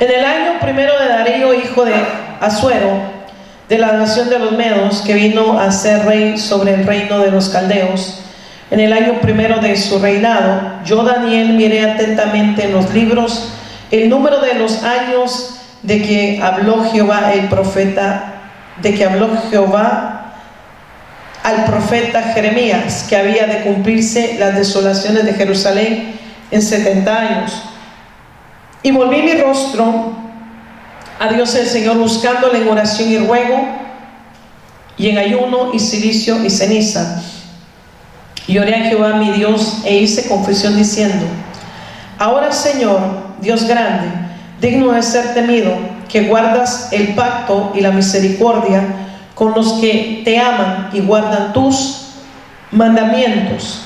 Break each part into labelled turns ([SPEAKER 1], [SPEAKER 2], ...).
[SPEAKER 1] En el año primero de Darío, hijo de Asuero, de la nación de los Medos, que vino a ser rey sobre el reino de los caldeos, en el año primero de su reinado, yo Daniel miré atentamente en los libros el número de los años de que habló Jehová el profeta, al profeta Jeremías, que había de cumplirse las desolaciones de Jerusalén en 70 años. Y volví mi rostro a Dios el Señor, buscándole en oración y ruego, y en ayuno y cilicio y ceniza. Y oré a Jehová mi Dios e hice confesión diciendo: ahora, Señor, Dios grande, digno de ser temido, que guardas el pacto y la misericordia con los que te aman y guardan tus mandamientos.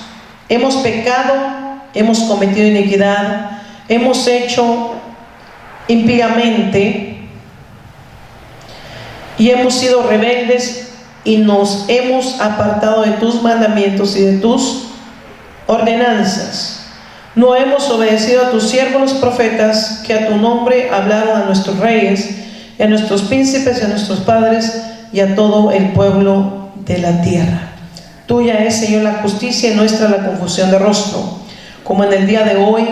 [SPEAKER 1] Hemos pecado, hemos cometido iniquidad, hemos hecho impíamente y hemos sido rebeldes y nos hemos apartado de tus mandamientos y de tus ordenanzas. No hemos obedecido a tus siervos los profetas, que a tu nombre hablaron a nuestros reyes y a nuestros príncipes y a nuestros padres y a todo el pueblo de la tierra. Tuya es, Señor, la justicia, y nuestra la confusión de rostro. Como en el día de hoy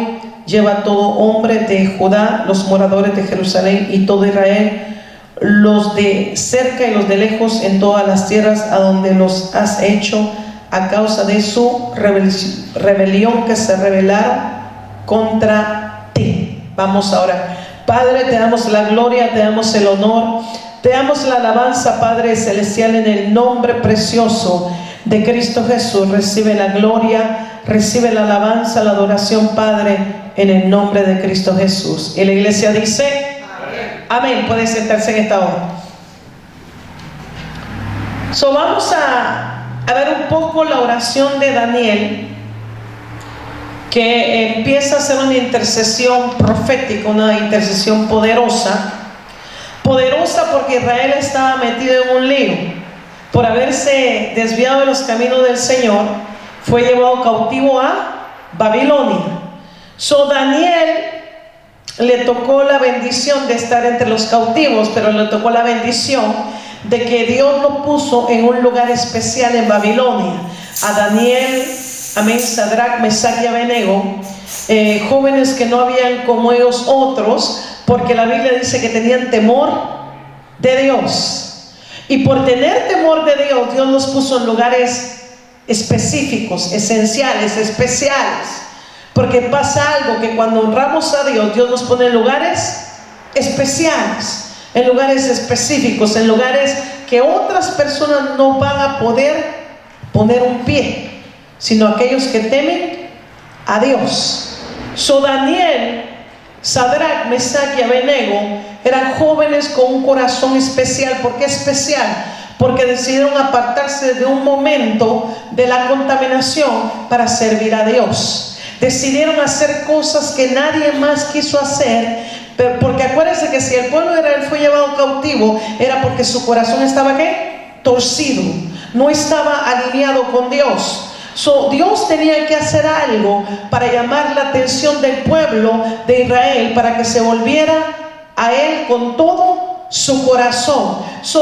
[SPEAKER 1] lleva todo hombre de Judá, los moradores de Jerusalén y todo Israel, los de cerca y los de lejos, en todas las tierras a donde los has hecho, a causa de su rebelión, que se rebelaron contra ti. Vamos ahora. Padre, te damos la gloria, te damos el honor, te damos la alabanza, Padre celestial, en el nombre precioso de Cristo Jesús. Recibe la gloria, recibe la alabanza, la adoración, Padre, en el nombre de Cristo Jesús. Y la iglesia dice: amén. Puede sentarse en esta hora. Vamos a ver un poco la oración de Daniel, que empieza a ser una intercesión profética, una intercesión poderosa porque Israel estaba metido en un lío por haberse desviado de los caminos del Señor. Fue llevado cautivo a Babilonia. Daniel le tocó la bendición de estar entre los cautivos, pero le tocó la bendición de que Dios lo puso en un lugar especial en Babilonia. A Daniel, amén, Sadrach, Mesach y Abednego, jóvenes que no habían como ellos otros, porque la Biblia dice que tenían temor de Dios. Y por tener temor de Dios, Dios los puso en lugares específicos, esenciales, especiales. Porque pasa algo, que cuando honramos a Dios, Dios nos pone en lugares especiales, en lugares específicos, en lugares que otras personas no van a poder poner un pie, sino aquellos que temen a Dios. Daniel, Sadrach, Mesach y Abednego eran jóvenes con un corazón especial. ¿Por qué especial? Porque decidieron apartarse de un momento de la contaminación para servir a Dios. Decidieron hacer cosas que nadie más quiso hacer, porque acuérdense que si el pueblo de Israel fue llevado cautivo, era porque su corazón estaba ¿qué? Torcido, no estaba alineado con Dios. Dios tenía que hacer algo para llamar la atención del pueblo de Israel, para que se volviera a Él con todo su corazón.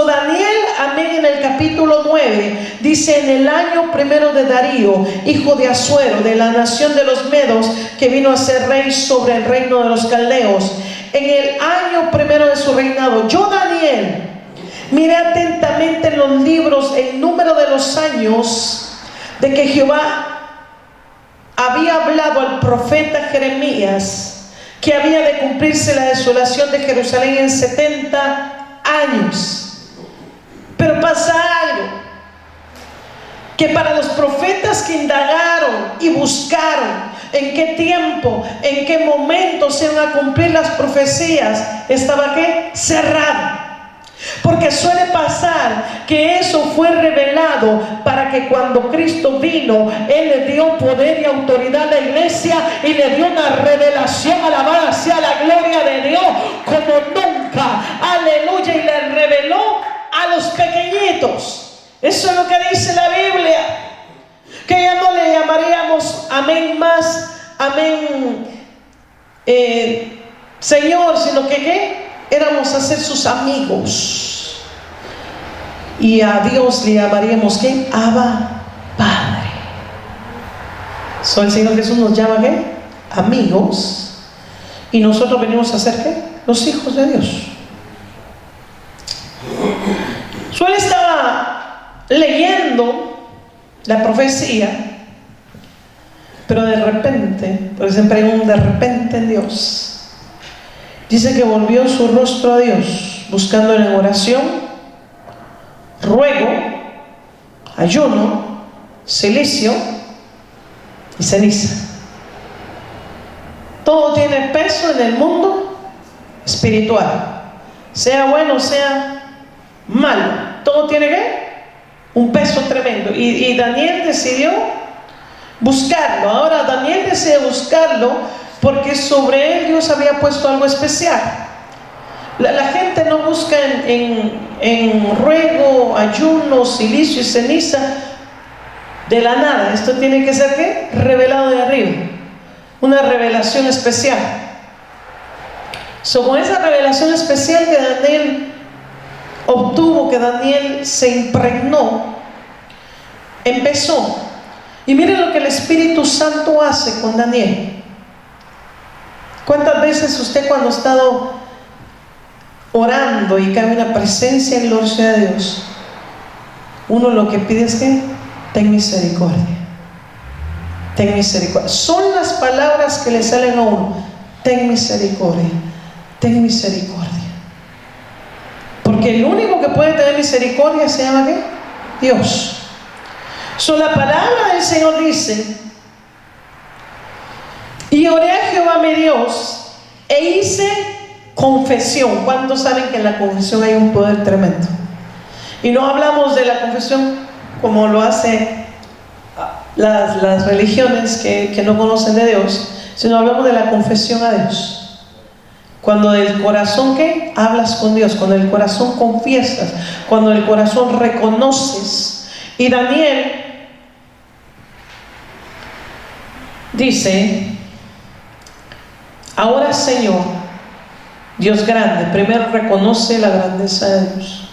[SPEAKER 1] Daniel, amén, en el capítulo 9 dice: en el año primero de Darío, hijo de Asuero, de la nación de los Medos, que vino a ser rey sobre el reino de los caldeos, en el año primero de su reinado, yo Daniel miré atentamente en los libros el número de los años de que Jehová había hablado al profeta Jeremías, que había de cumplirse la desolación de Jerusalén en 70 años. Pero pasa algo, que para los profetas que indagaron y buscaron en qué tiempo, en qué momento se iban a cumplir las profecías, estaba ¿qué? Cerrado. Porque suele pasar que eso fue revelado para que cuando Cristo vino, Él le dio poder y autoridad a la iglesia y le dio una revelación, alabada sea la gloria de Dios, como nunca, aleluya, y le reveló a los pequeñitos. Eso es lo que dice la Biblia, que ya no le llamaríamos amén más, amén, Señor, sino que ¿qué? Éramos a ser sus amigos. Y a Dios le llamaríamos ¿qué? Abba, Padre. El Señor Jesús nos llama ¿qué? Amigos. Y nosotros venimos a ser ¿qué? Los hijos de Dios. Él estaba leyendo la profecía, pero de repente, porque siempre hay un de repente en Dios, dice que volvió su rostro a Dios, buscando en oración, ruego, ayuno, cilicio y ceniza. Todo tiene peso en el mundo espiritual, sea bueno, sea malo, todo tiene ¿qué? Un peso tremendo. Y Daniel decidió buscarlo. Ahora Daniel decide buscarlo porque sobre él Dios había puesto algo especial. La gente no busca en ruego, ayuno, cilicio y ceniza de la nada. Esto tiene que ser ¿qué? Revelado de arriba, una revelación especial. Con esa revelación especial que Daniel obtuvo, que Daniel se impregnó, empezó. Y miren lo que el Espíritu Santo hace con Daniel. ¿Cuántas veces usted, cuando ha estado orando y cae una presencia gloriosa de Dios, uno lo que pide es que ten misericordia, ten misericordia? Son las palabras que le salen a uno: ten misericordia, ten misericordia. Porque el único que puede tener misericordia se llama ¿qué? Dios. La palabra del Señor dice: y oré a Jehová mi Dios e hice confesión. ¿Cuántos saben que en la confesión hay un poder tremendo? Y no hablamos de la confesión como lo hacen las religiones que no conocen de Dios, sino hablamos de la confesión a Dios. Cuando del corazón ¿qué? Hablas con Dios, cuando del corazón confiesas, cuando del corazón reconoces. Y Daniel dice: ahora, Señor, Dios grande. Primero reconoce la grandeza de Dios,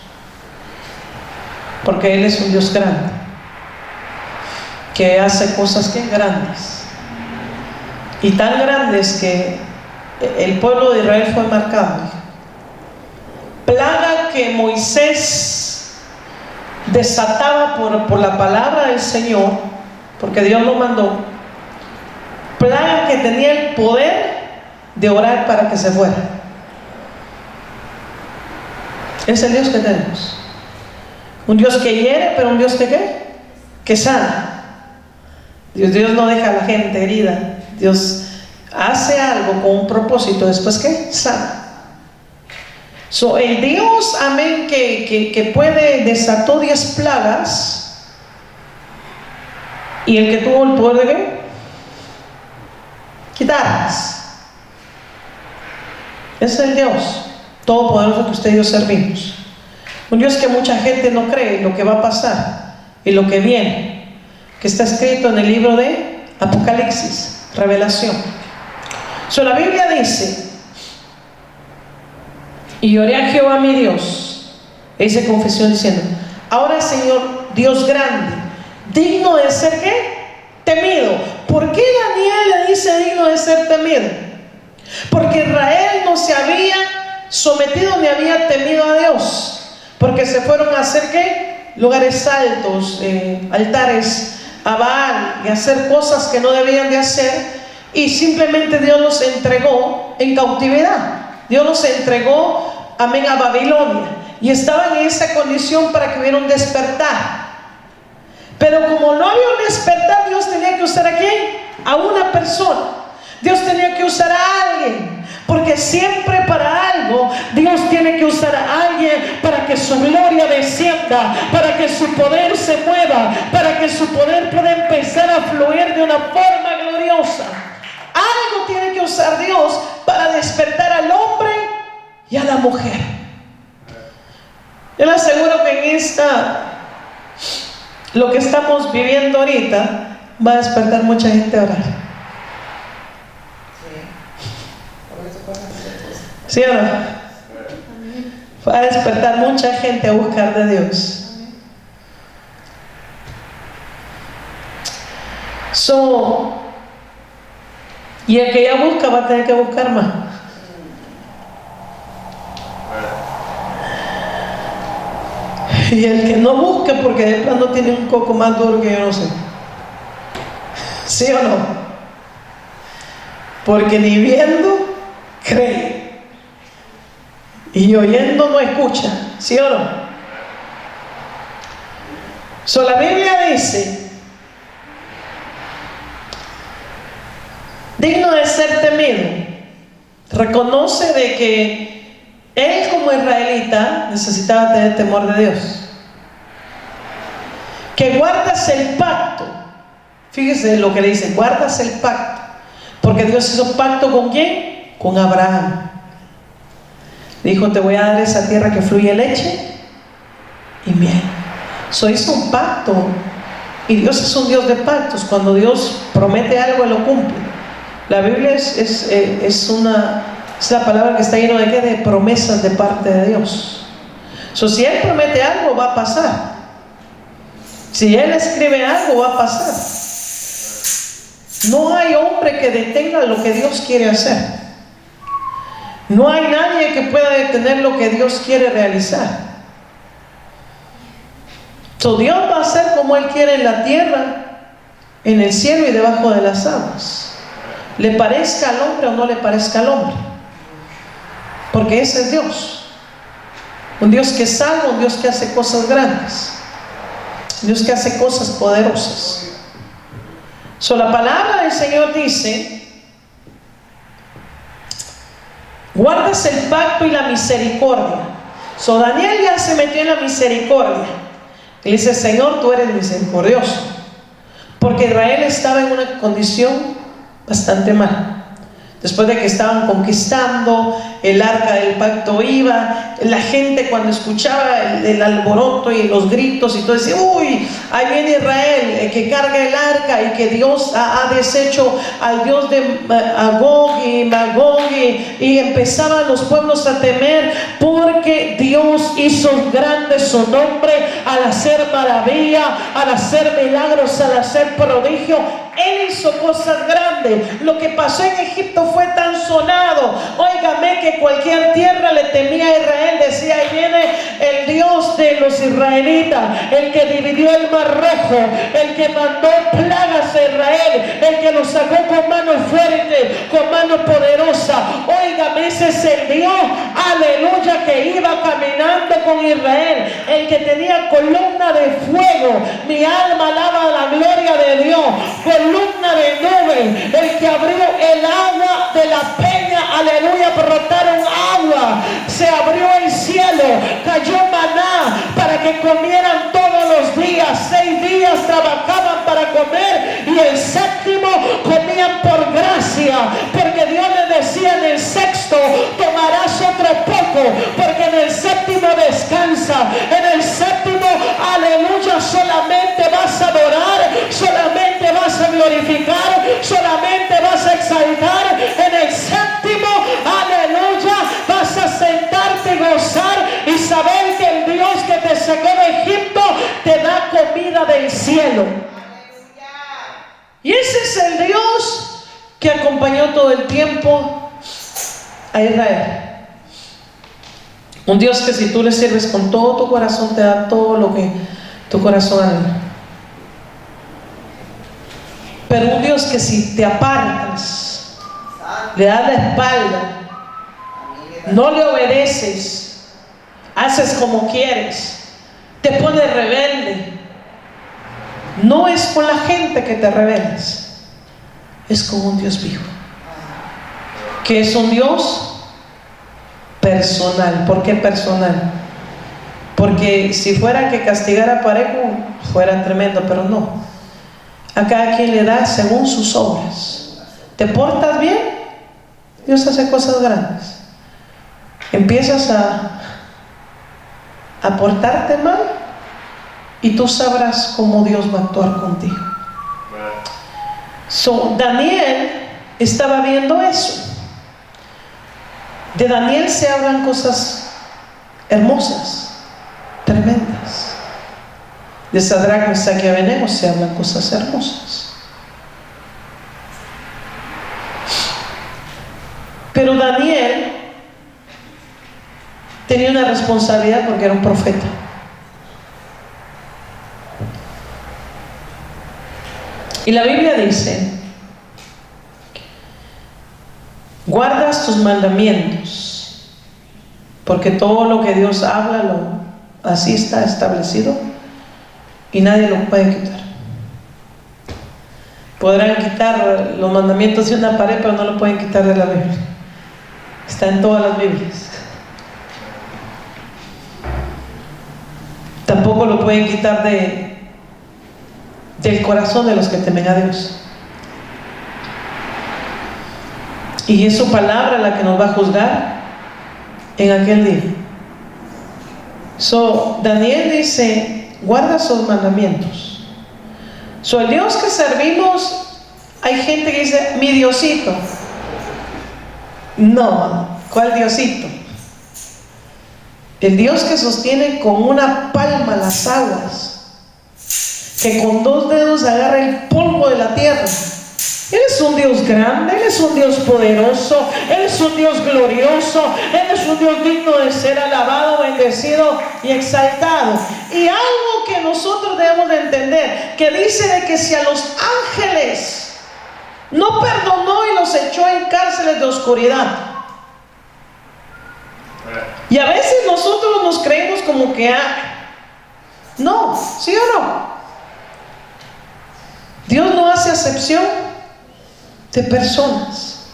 [SPEAKER 1] porque Él es un Dios grande, que hace cosas que grandes, y tan grandes que el pueblo de Israel fue marcado. Plaga que Moisés desataba por la palabra del Señor, porque Dios lo mandó. Plaga que tenía el poder de orar para que se fuera. Es el Dios que tenemos. Un Dios que hiere, pero un Dios que ¿qué? Que sana. Dios no deja a la gente herida. Dios hace algo con un propósito, después ¿qué? Sana. El Dios, amén, que puede, desató 10 plagas, y el que tuvo el poder de ¿qué? Quitarlas. Es el Dios todopoderoso que usted y yo servimos. Un Dios que mucha gente no cree lo que va a pasar y lo que viene, que está escrito en el libro de Apocalipsis, Revelación. La Biblia dice: y oré a Jehová mi Dios, e hice confesión diciendo: ahora, Señor, Dios grande, digno de ser ¿qué? Temido. ¿Por qué Daniel le dice digno de ser temido? Porque Israel no se había sometido ni había temido a Dios, porque se fueron a hacer ¿qué? Lugares altos, altares a Baal, y hacer cosas que no debían de hacer. Y simplemente Dios los entregó en cautividad. Dios los entregó, amén, a Babilonia. Y estaban en esa condición para que hubiera un despertar. Pero como no había un despertar, Dios tenía que usar ¿a quién? A una persona. Dios tenía que usar a alguien. Porque siempre para algo Dios tiene que usar a alguien para que su gloria descienda, para que su poder se mueva, para que su poder pueda empezar a fluir de una forma gloriosa. Algo tiene que usar Dios para despertar al hombre y a la mujer. Yo le aseguro que en lo que estamos viviendo ahorita va a despertar mucha gente a orar. ¿Sí o no? Va a despertar mucha gente a buscar de Dios. Y el que ya busca va a tener que buscar más. Y el que no busca porque de plano tiene un coco más duro que yo no sé. ¿Sí o no? Porque ni viendo cree y oyendo no escucha. ¿Sí o no? La Biblia dice: digno de ser temido. Reconoce de que él como israelita necesitaba tener temor de Dios. Que guardas el pacto. Fíjese lo que le dice: guardas el pacto. Porque Dios hizo pacto ¿con quién? Con Abraham. Dijo: te voy a dar esa tierra que fluye leche y miel. Hizo un pacto. Y Dios es un Dios de pactos. Cuando Dios promete algo, Él lo cumple. La Biblia es la palabra que está llena de ¿qué? De promesas de parte de Dios. Si Él promete algo, va a pasar. Si Él escribe algo, va a pasar. No hay hombre que detenga lo que Dios quiere hacer. No hay nadie que pueda detener lo que Dios quiere realizar. Dios va a hacer como Él quiere en la tierra, en el cielo y debajo de las aguas. Le parezca al hombre o no le parezca al hombre. Porque ese es Dios. Un Dios que salva, un Dios que hace cosas grandes. Un Dios que hace cosas poderosas. La palabra del Señor dice: guardas el pacto y la misericordia. Daniel ya se metió en la misericordia. Y dice: Señor, tú eres misericordioso. Porque Israel estaba en una condición bastante mala. Después de que estaban conquistando, el arca del pacto iba, la gente cuando escuchaba el alboroto y los gritos y todo, decía: uy, ahí viene Israel, que carga el arca, y que Dios ha deshecho al Dios de Agog y Magog, y empezaban los pueblos a temer, porque Dios hizo grande su nombre al hacer maravilla, al hacer milagros, al hacer prodigio. Él hizo cosas grandes. Lo que pasó en Egipto fue tan sonado. Óigame, que cualquier tierra le temía a Israel. Decía: ahí viene el Dios de los israelitas, el que dividió el mar rojo, el que mandó plagas a Israel, el que los sacó con mano fuerte, con mano poderosa. Óigame, ese es el Dios, aleluya, que iba caminando con Israel, el que tenía columna de fuego. Mi alma alaba la gloria de Dios. Columna de nube, el que abrió el agua de la peña, aleluya, brotaron agua, se abrió el cielo, cayó maná para que comieran todos los días. 6 días trabajaban para comer, y el séptimo comían por gracia, porque Dios les decía: en el sexto tomarás otro poco, porque en el séptimo descansa. En el séptimo, aleluya, solamente vas a adorar, solamente vas a glorificar, solamente vas a exaltar. En el séptimo, aleluya, vas a sentarte y gozar y saber que el Dios que te sacó de Egipto te da comida del cielo. Y ese es el Dios que acompañó todo el tiempo a Israel. Un Dios que si tú le sirves con todo tu corazón, te da todo lo que tu corazón anhela. Pero un Dios que si te apartas, le das la espalda, no le obedeces, haces como quieres, te pones rebelde, no es con la gente que te rebelas, es con un Dios vivo, que es un Dios personal. ¿Por qué personal? Porque si fuera que castigara parejo, fuera tremendo, pero no. A cada quien le da según sus obras. ¿Te portas bien? Dios hace cosas grandes. Empiezas a portarte mal, y tú sabrás cómo Dios va a actuar contigo. Daniel estaba viendo eso. De Daniel se hablan cosas hermosas, tremendas. De Sadrach, Mesach y Abednego se hablan cosas hermosas. Pero Daniel tenía una responsabilidad porque era un profeta. Y la Biblia dice: guardas tus mandamientos, porque todo lo que Dios habla, así está establecido y nadie lo puede quitar. Podrán quitar los mandamientos de una pared, pero no lo pueden quitar de la Biblia. Está en todas las Biblias. Tampoco lo pueden quitar del corazón de los que temen a Dios. Y es su palabra la que nos va a juzgar en aquel día. Daniel dice: guarda sus mandamientos. El Dios que servimos, hay gente que dice: mi Diosito. No, ¿cuál Diosito? El Dios que sostiene con una palma las aguas, que con 2 dedos agarra el polvo de la tierra. Él es un Dios grande, Él es un Dios poderoso, Él es un Dios glorioso, Él es un Dios digno de ser alabado, bendecido y exaltado. Y algo que nosotros debemos de entender, que dice de que si a los ángeles no perdonó y los echó en cárceles de oscuridad, y a veces nosotros nos creemos como que no, ¿sí o no? Dios no hace acepción de personas.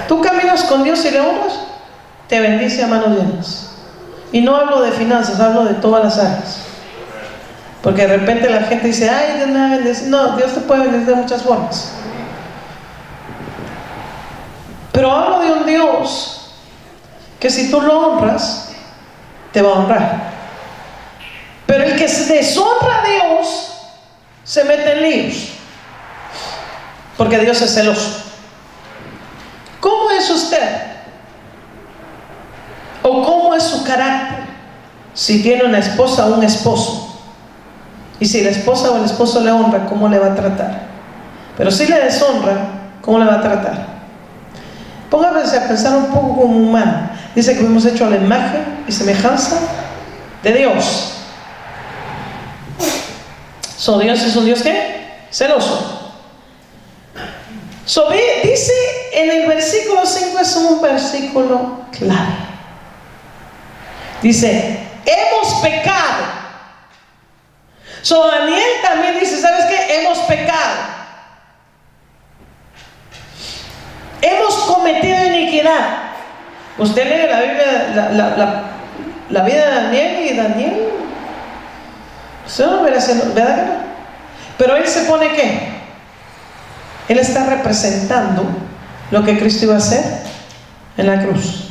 [SPEAKER 1] Tú caminas con Dios y le honras, te bendice a manos llenas. Y no hablo de finanzas, hablo de todas las áreas. Porque de repente la gente dice: ay, Dios me va a bendecir. No, Dios te puede bendecir de muchas formas. Pero hablo de un Dios que si tú lo honras, te va a honrar. Pero el que se deshonra a Dios se mete en líos, porque Dios es celoso. ¿Cómo es usted? ¿O cómo es su carácter? Si tiene una esposa o un esposo, y si la esposa o el esposo le honra, ¿cómo le va a tratar? Pero si le deshonra, ¿cómo le va a tratar? Póngase a pensar un poco como humano. Dice que hemos hecho a la imagen y semejanza de Dios. Dios es un Dios ¿qué? Celoso. Dice en el versículo 5, es un versículo clave. Dice: hemos pecado. Daniel también dice: ¿sabes qué? Hemos pecado. Hemos cometido iniquidad. Usted lee la Biblia, la vida de Daniel, y Daniel, usted no verá, ¿verdad que no? Pero él se pone ¿qué? Él está representando lo que Cristo iba a hacer en la cruz.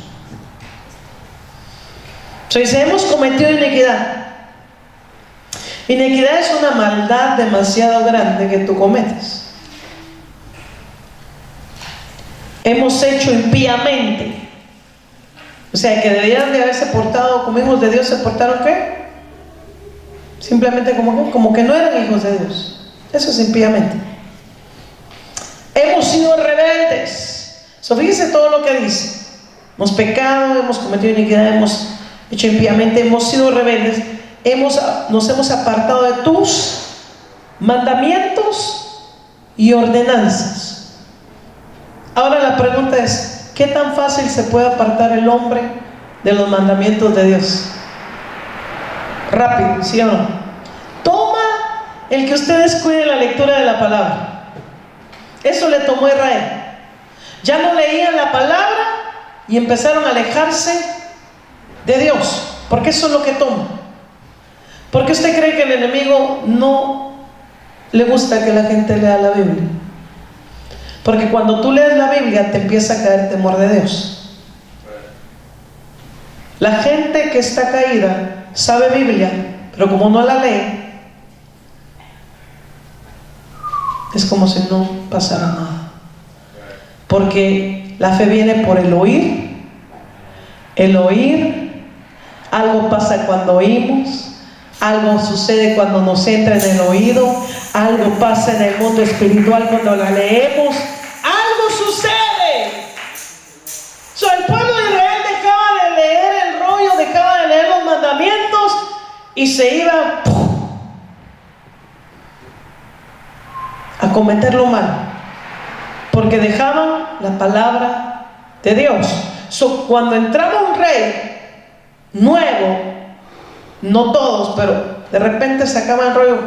[SPEAKER 1] Dice: hemos cometido iniquidad. Iniquidad es una maldad demasiado grande que tú cometes. Hemos hecho impíamente. O sea, que debían de haberse portado como hijos de Dios. ¿Se portaron qué? Simplemente como que no eran hijos de Dios. Eso es impíamente. Hemos sido rebeldes. Fíjense todo lo que dice: hemos pecado, hemos cometido iniquidad, hemos hecho impíamente, hemos sido rebeldes, nos hemos apartado de tus mandamientos y ordenanzas. Ahora la pregunta es: ¿qué tan fácil se puede apartar el hombre de los mandamientos de Dios? Rápido, ¿sí o no? Toma el que usted descuide la lectura de la palabra. Eso le tomó a Israel. Ya no leían la palabra y empezaron a alejarse de Dios, porque eso es lo que toma. ¿Por qué usted cree que el enemigo no le gusta que la gente lea la Biblia? Porque cuando tú lees la Biblia te empieza a caer temor de Dios. La gente que está caída sabe Biblia, pero como no la lee, es como si no pasara nada. Porque la fe viene por el oír, algo pasa cuando oímos, algo sucede cuando nos entra en el oído, algo pasa en el mundo espiritual cuando la leemos, algo sucede. El pueblo de Israel dejaba de leer el rollo, dejaba de leer los mandamientos y se iba a cometer lo malo, porque dejaban la palabra de Dios. Cuando entraba un rey nuevo, no todos, pero de repente sacaban el rollo,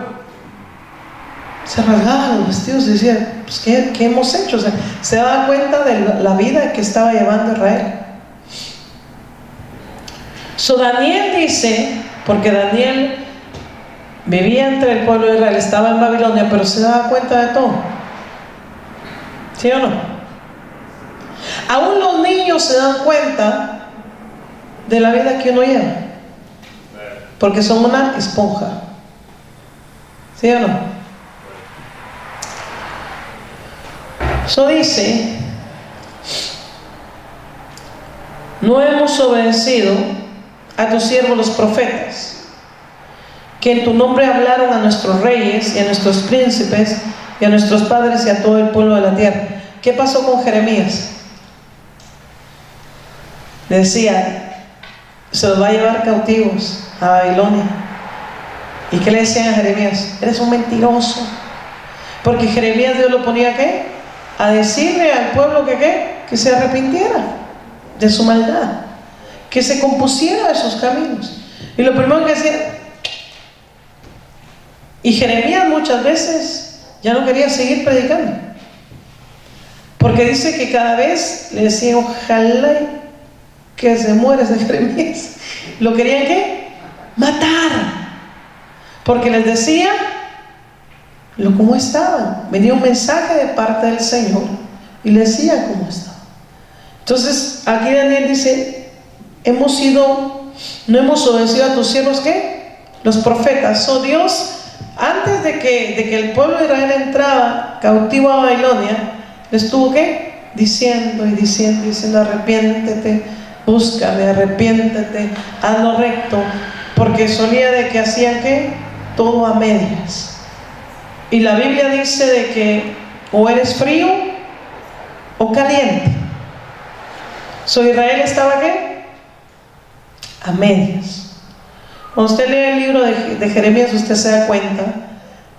[SPEAKER 1] se rasgaban los vestidos y decían, pues, ¿qué hemos hecho? O sea, se daban cuenta de la vida que estaba llevando Israel. Daniel dice, porque Daniel vivía entre el pueblo de Israel, estaba en Babilonia, pero se daba cuenta de todo. ¿Sí o no? Aún los niños se dan cuenta de la vida que uno lleva, porque son una esponja. ¿Sí o no? Dice, no hemos obedecido a tus siervos los profetas, que en tu nombre hablaron a nuestros reyes y a nuestros príncipes y a nuestros padres y a todo el pueblo de la tierra. ¿Qué pasó con Jeremías? Le decía, se los va a llevar cautivos a Babilonia. ¿Y qué le decían a Jeremías? Eres un mentiroso. Porque Jeremías, Dios lo ponía ¿qué? A decirle al pueblo que se arrepintiera de su maldad, que se compusiera de sus caminos. Y lo primero que hacía, y Jeremías muchas veces ya no quería seguir predicando, porque dice que cada vez le decían, ojalá que se muera ese Jeremías. Lo querían ¿qué? Matar, porque les decía cómo estaban. Venía un mensaje de parte del Señor y le decía cómo estaban. Entonces aquí Daniel dice, no hemos obedecido a tus siervos ¿qué? Los profetas. Dios, antes de que el pueblo de Israel entraba cautivo a Babilonia, les estuvo ¿qué? Diciendo, arrepiéntete, búscame, arrepiéntete, haz lo recto, porque solía de que hacían ¿qué? Todo a medias. Y la Biblia dice de que o eres frío o caliente. Israel estaba ¿qué? A medias. Cuando usted lee el libro de Jeremías, usted se da cuenta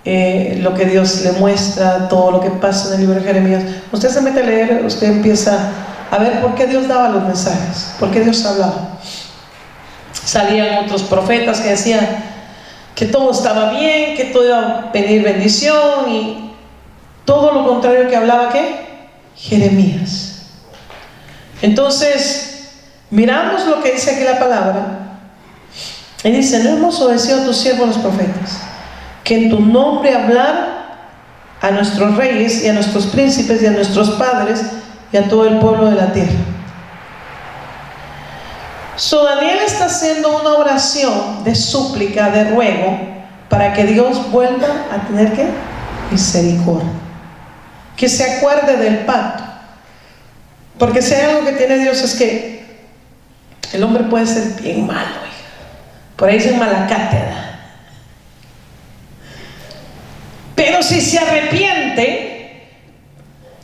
[SPEAKER 1] lo que Dios le muestra, todo lo que pasa en el libro de Jeremías. Usted se mete a leer, usted empieza a ver por qué Dios daba los mensajes, por qué Dios hablaba. Salían otros profetas que decían que todo estaba bien, que todo iba a venir bendición, y todo lo contrario que hablaba ¿qué? Jeremías. Entonces miramos lo que dice aquí la palabra y dice, no hemos obedecido a tus siervos los profetas, que en tu nombre hablar a nuestros reyes y a nuestros príncipes y a nuestros padres y a todo el pueblo de la tierra. Daniel está haciendo una oración de súplica, de ruego, para que Dios vuelva a tener ¿qué? Misericordia, que se acuerde del pacto. Porque si hay algo que tiene Dios es que el hombre puede ser bien malo, por ahí dicen mala cátedra, pero si se arrepiente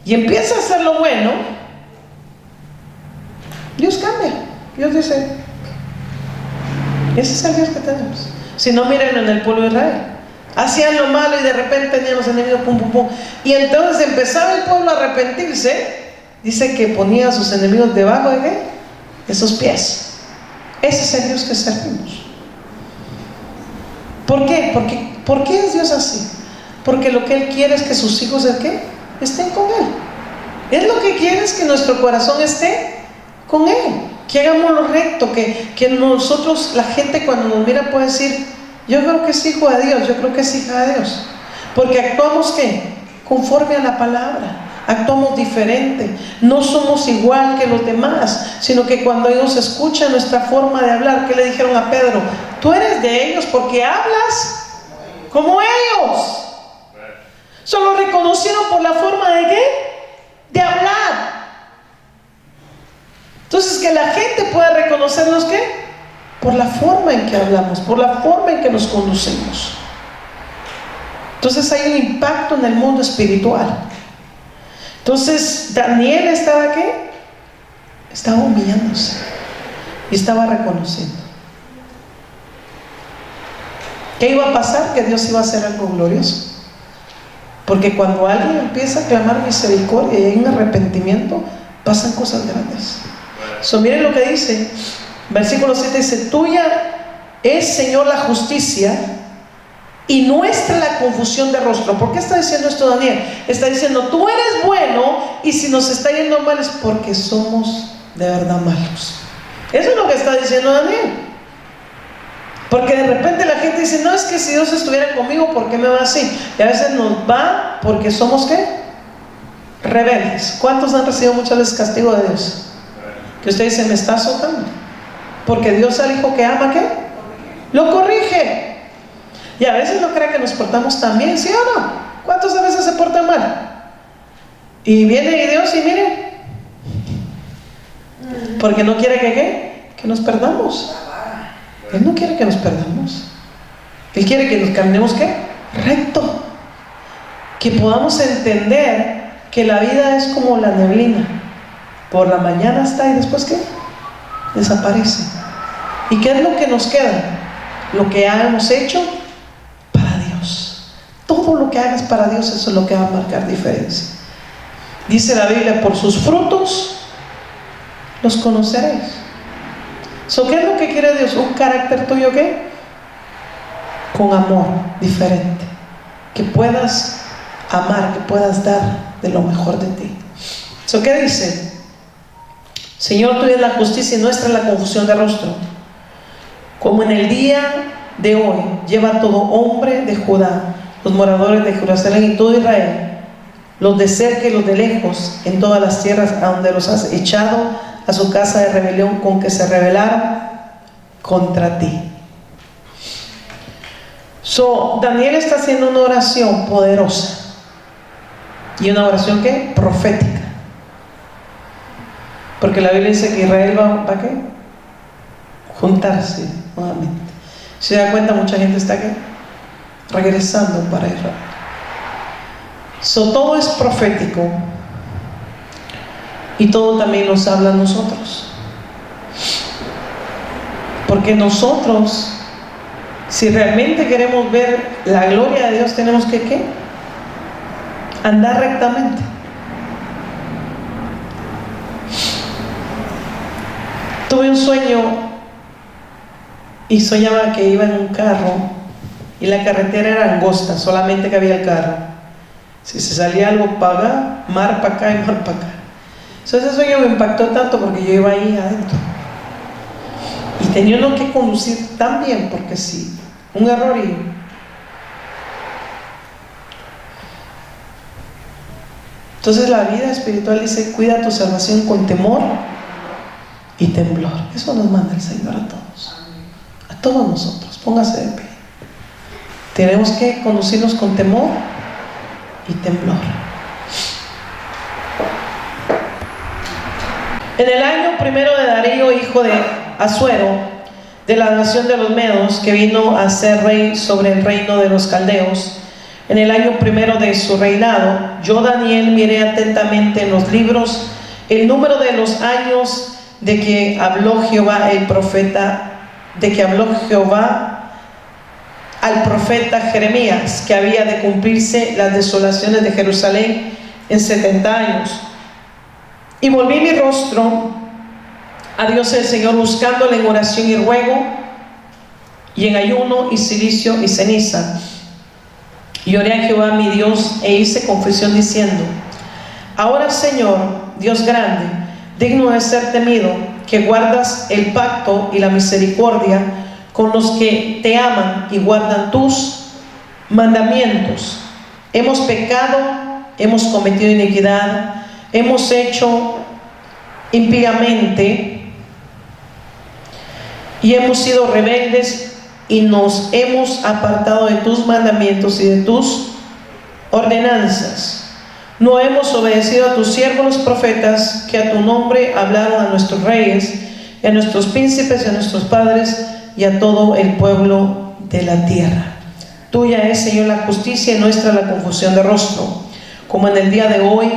[SPEAKER 1] y empieza a hacer lo bueno, Dios cambia. Dios dice, ese es el Dios que tenemos. Si no, miren en el pueblo de Israel, hacían lo malo y de repente tenían los enemigos, pum, pum, pum, y entonces empezaba el pueblo a arrepentirse. Dice que ponía a sus enemigos debajo de ¿qué? De sus pies. Ese es el Dios que servimos. ¿Por qué? ¿Por qué es Dios así? Porque lo que Él quiere es que sus hijos ¿qué? Estén con Él. Él lo que quiere es que nuestro corazón esté con Él, que hagamos lo recto, que nosotros, la gente cuando nos mira puede decir, yo creo que es hijo de Dios, yo creo que es hija de Dios, porque actuamos ¿qué? Conforme a la palabra, actuamos diferente, no somos igual que los demás, sino que cuando ellos escuchan nuestra forma de hablar, ¿qué le dijeron a Pedro? Tú eres de ellos porque hablas como ellos. Solo reconocieron por la forma de ¿qué? De hablar. que la gente pueda reconocernos, ¿qué? Por la forma en que hablamos, por la forma en que nos conducimos. Entonces hay un impacto en el mundo espiritual. Entonces Daniel estaba, ¿qué? Estaba humillándose y estaba reconociendo. ¿Qué iba a pasar? Que Dios iba a hacer algo glorioso. Porque cuando alguien empieza a clamar misericordia y hay un arrepentimiento, pasan cosas grandes. Miren lo que dice, versículo 7 dice: tuya es, Señor, la justicia y nuestra la confusión de rostro. ¿Por qué está diciendo esto Daniel? Está diciendo: tú eres bueno, y si nos está yendo mal es porque somos de verdad malos. Eso es lo que está diciendo Daniel. Porque de repente la gente dice: no, es que si Dios estuviera conmigo, ¿por qué me va así? Y a veces nos va porque somos, ¿qué? Rebeldes. ¿Cuántos han recibido muchas veces castigo de Dios? Que usted dice: me está azotando. Porque Dios al hijo que ama, ¿qué? Lo corrige. Y a veces no cree que nos portamos tan bien, ¿sí o no? ¿Cuántos a veces se portan mal? Y viene Dios y miren, porque no quiere que, ¿qué? Que nos perdamos. Él no quiere que nos perdamos. Él quiere que nos caminemos, ¿qué? Recto. Que podamos entender que la vida es como la neblina. Por la mañana está y después, ¿qué? Desaparece. ¿Y qué es lo que nos queda? Lo que hemos hecho para Dios. Todo lo que hagas para Dios, eso es lo que va a marcar diferencia. Dice la Biblia: por sus frutos los conoceréis. ¿Qué es lo que quiere Dios? Un carácter tuyo, ¿qué? Con amor diferente. Que puedas amar, que puedas dar de lo mejor de ti. ¿Qué dice? Señor, tuya es la justicia y nuestra la confusión de rostro. Como en el día de hoy lleva todo hombre de Judá, los moradores de Jerusalén y todo Israel, los de cerca y los de lejos, en todas las tierras a donde los has echado a su casa de rebelión, con que se rebelaron contra ti. Daniel está haciendo una oración poderosa, y una oración, ¿qué? Profética. Porque la Biblia dice que Israel va ¿a qué? Juntarse nuevamente. Si se da cuenta, mucha gente está, ¿qué? Regresando para Israel. Todo es profético. Y todo también nos habla a nosotros. Porque nosotros, si realmente queremos ver la gloria de Dios, tenemos que, ¿qué? Andar rectamente. Tuve un sueño y soñaba que iba en un carro y la carretera era angosta, solamente cabía el carro. Si se salía algo para acá, mar para acá y mar para acá. Ese sueño me impactó tanto porque yo iba ahí adentro y tenía uno que conducir tan bien, porque si un error y... Entonces la vida espiritual dice: cuida tu salvación con temor y temblor. Eso nos manda el Señor a todos nosotros. Póngase de pie. Tenemos que conducirnos con temor y temblor. En el año primero de Darío, hijo de Asuero, de la nación de los Medos, que vino a ser rey sobre el reino de los caldeos, en el año primero de su reinado, yo, Daniel, miré atentamente en los libros el número de los años de que habló Jehová el profeta, al profeta Jeremías, que había de cumplirse las desolaciones de Jerusalén en 70 años. Y volví mi rostro a Dios el Señor, buscándole en oración y ruego, y en ayuno y cilicio y ceniza. Y oré a Jehová mi Dios e hice confesión diciendo: ahora, Señor, Dios grande, digno de ser temido, que guardas el pacto y la misericordia con los que te aman y guardan tus mandamientos. Hemos pecado, hemos cometido iniquidad, hemos hecho impíamente y hemos sido rebeldes y nos hemos apartado de tus mandamientos y de tus ordenanzas. no hemos obedecido a tus siervos los profetas, que a tu nombre hablaron a nuestros reyes, y a nuestros príncipes, y a nuestros padres, y a todo el pueblo de la tierra. Tuya es, Señor, la justicia, y nuestra la confusión de rostro. Como en el día de hoy,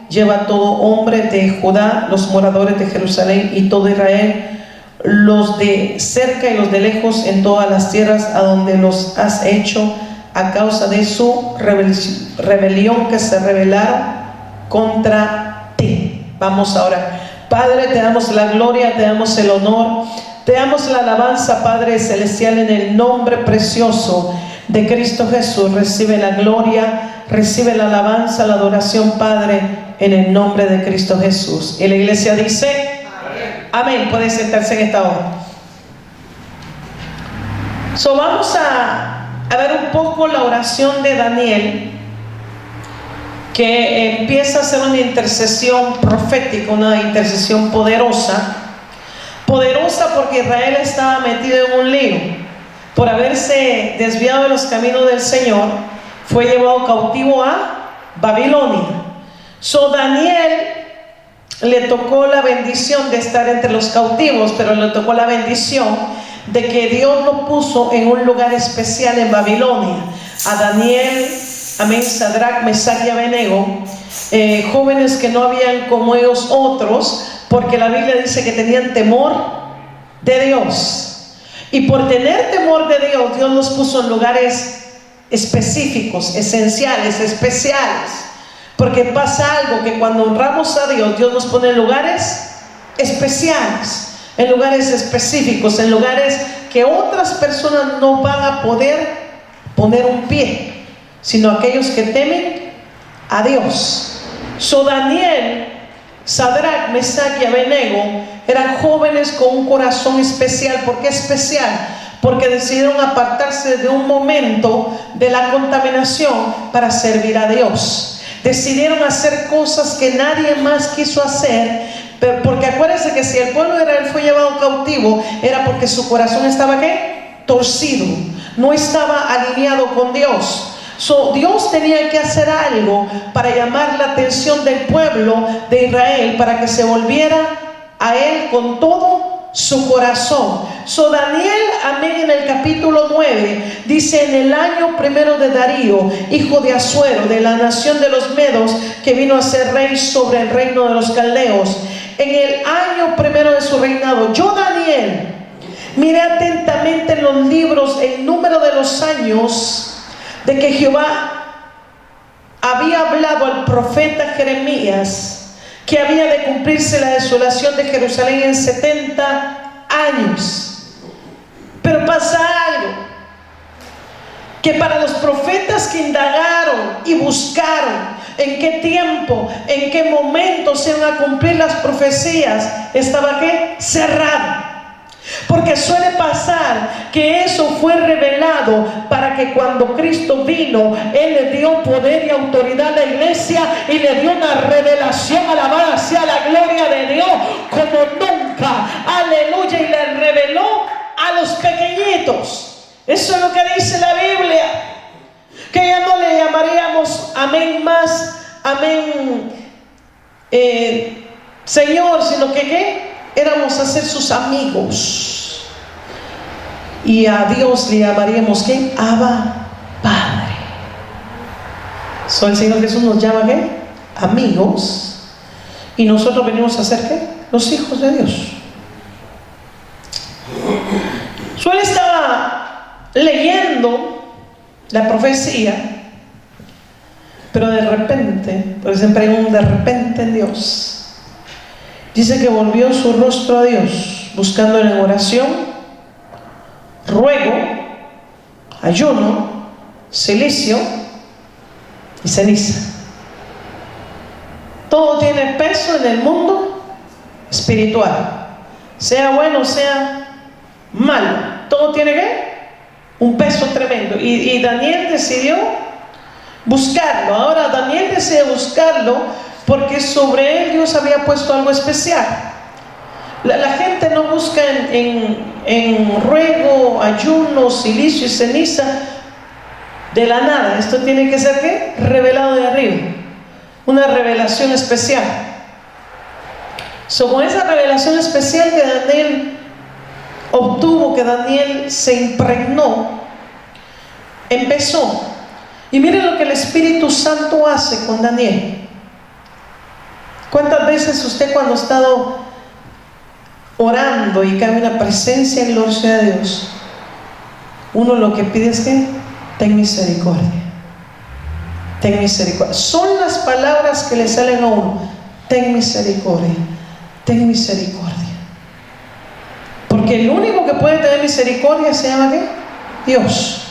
[SPEAKER 1] lleva todo hombre de Judá, los moradores de Jerusalén y todo Israel, los de cerca y los de lejos, en todas las tierras a donde los has hecho, a causa de su rebelión, que se rebelaron contra ti. Vamos ahora. Padre, te damos la gloria, te damos el honor, te damos la alabanza, Padre celestial, en el nombre precioso de Cristo Jesús. Recibe la gloria, recibe la alabanza, la adoración, Padre, en el nombre de Cristo Jesús. Y la iglesia dice amén. Amén. Puede sentarse en esta hora. Vamos a ver un poco la oración de Daniel, que empieza a hacer una intercesión profética, una intercesión poderosa porque Israel estaba metido en un lío. Por haberse desviado de los caminos del Señor, fue llevado cautivo a Babilonia. Daniel le tocó la bendición de estar entre los cautivos, pero le tocó la bendición de que Dios lo puso en un lugar especial en Babilonia. A Daniel, amén, Sadrach, Mesach y Abednego, jóvenes que no habían como ellos otros, porque la Biblia dice que tenían temor de Dios. Y por tener temor de Dios, Dios los puso en lugares específicos, esenciales, especiales. Porque pasa algo, que cuando honramos a Dios, Dios nos pone en lugares especiales, en lugares específicos, en lugares que otras personas no van a poder poner un pie, sino aquellos que temen a Dios. Daniel, Sadrach, Mesach y Abednego eran jóvenes con un corazón especial. ¿Por qué especial? Porque decidieron apartarse de un momento de la contaminación para servir a Dios. Decidieron hacer cosas que nadie más quiso hacer, porque acuérdense que si el pueblo de Israel fue llevado cautivo, era porque su corazón estaba ¿qué? Torcido, no estaba alineado con Dios. Dios tenía que hacer algo para llamar la atención del pueblo de Israel, para que se volviera a Él con todo su corazón. Daniel, amén, en el capítulo 9 dice: en el año primero de Darío, hijo de Asuero, de la nación de los Medos, que vino a ser rey sobre el reino de los caldeos, en el año primero de su reinado, yo, Daniel, miré atentamente en los libros el número de los años de que Jehová había hablado al profeta Jeremías, que había de cumplirse la desolación de Jerusalén en 70 años. Pero pasa algo, que para los profetas que indagaron y buscaron en qué tiempo, en qué momento se iban a cumplir las profecías, estaba ¿qué? Cerrado. Porque suele pasar que eso fue revelado para que cuando Cristo vino, Él le dio poder y autoridad a la iglesia y le dio una revelación, alabada sea la gloria de Dios, como nunca, aleluya, y le reveló a los pequeñitos. Eso es lo que dice la Biblia, que ya no le llamaríamos amén más, amén, Señor, sino que ¿qué? Éramos a ser sus amigos. Y a Dios le llamaríamos ¿qué? Abba, Padre. El Señor Jesús nos llama ¿qué? Amigos. Y nosotros venimos a ser ¿qué? Los hijos de Dios. Él estaba leyendo la profecía, pero de repente, porque siempre hay un de repente en Dios. Dice que volvió su rostro a Dios, buscando en oración, ruego, ayuno, cilicio y ceniza. Todo tiene peso en el mundo espiritual, sea bueno, sea malo, todo tiene ¿qué? Un peso tremendo. Y Daniel decidió buscarlo. Ahora Daniel decide buscarlo porque sobre él Dios había puesto algo especial. La gente no busca en ruego, ayuno, cilicio y ceniza de la nada. Esto tiene que ser ¿qué? Revelado de arriba. una revelación especial. Con esa revelación especial que Daniel obtuvo, que Daniel se impregnó, empezó. Y miren lo que el Espíritu Santo hace con Daniel. ¿Cuántas veces usted, cuando ha estado orando y cae una presencia y gloria de Dios, uno lo que pide es que ten misericordia? Ten misericordia. Son las palabras que le salen a uno. Ten misericordia. Ten misericordia. Porque el único que puede tener misericordia se llama ¿qué? Dios.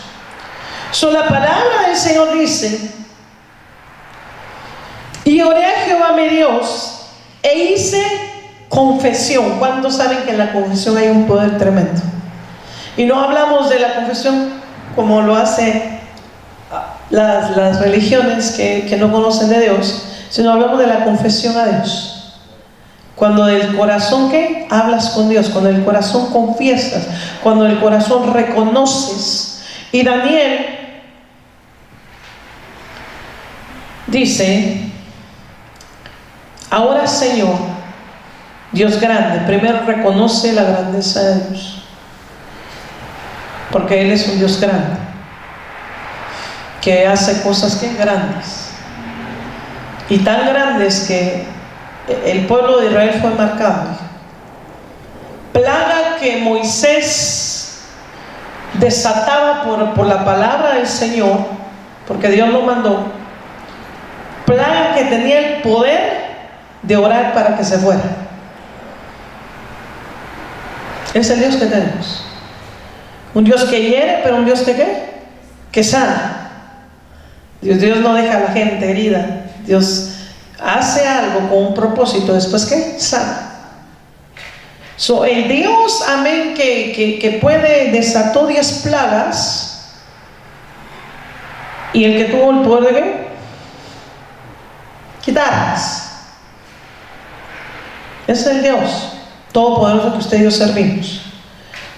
[SPEAKER 1] La palabra del Señor dice: y oré a Jehová mi Dios e hice confesión. ¿Cuántos saben que en la confesión hay un poder tremendo? Y no hablamos de la confesión como lo hacen las religiones que no conocen de Dios, sino hablamos de la confesión a Dios. Cuando del corazón ¿qué? Hablas con Dios, cuando del corazón confiesas, cuando del corazón reconoces. Y Daniel dice: ahora, Señor, Dios grande. Primero reconoce la grandeza de Dios, porque Él es un Dios grande, que hace cosas que grandes, y tan grandes que el pueblo de Israel fue marcado. Plaga que Moisés desataba por la palabra del Señor, porque Dios lo mandó. Plaga que tenía el poder de orar para que se fuera. Es el Dios que tenemos. Un Dios que hiere, pero un Dios que ¿qué? Que sana. Dios no deja a la gente herida. Dios hace algo con un propósito, después ¿qué? Sana. El Dios, amén, que puede, desató 10 plagas, y el que tuvo el poder de ¿qué? Quitarlas. Es el Dios todopoderoso que usted y yo servimos.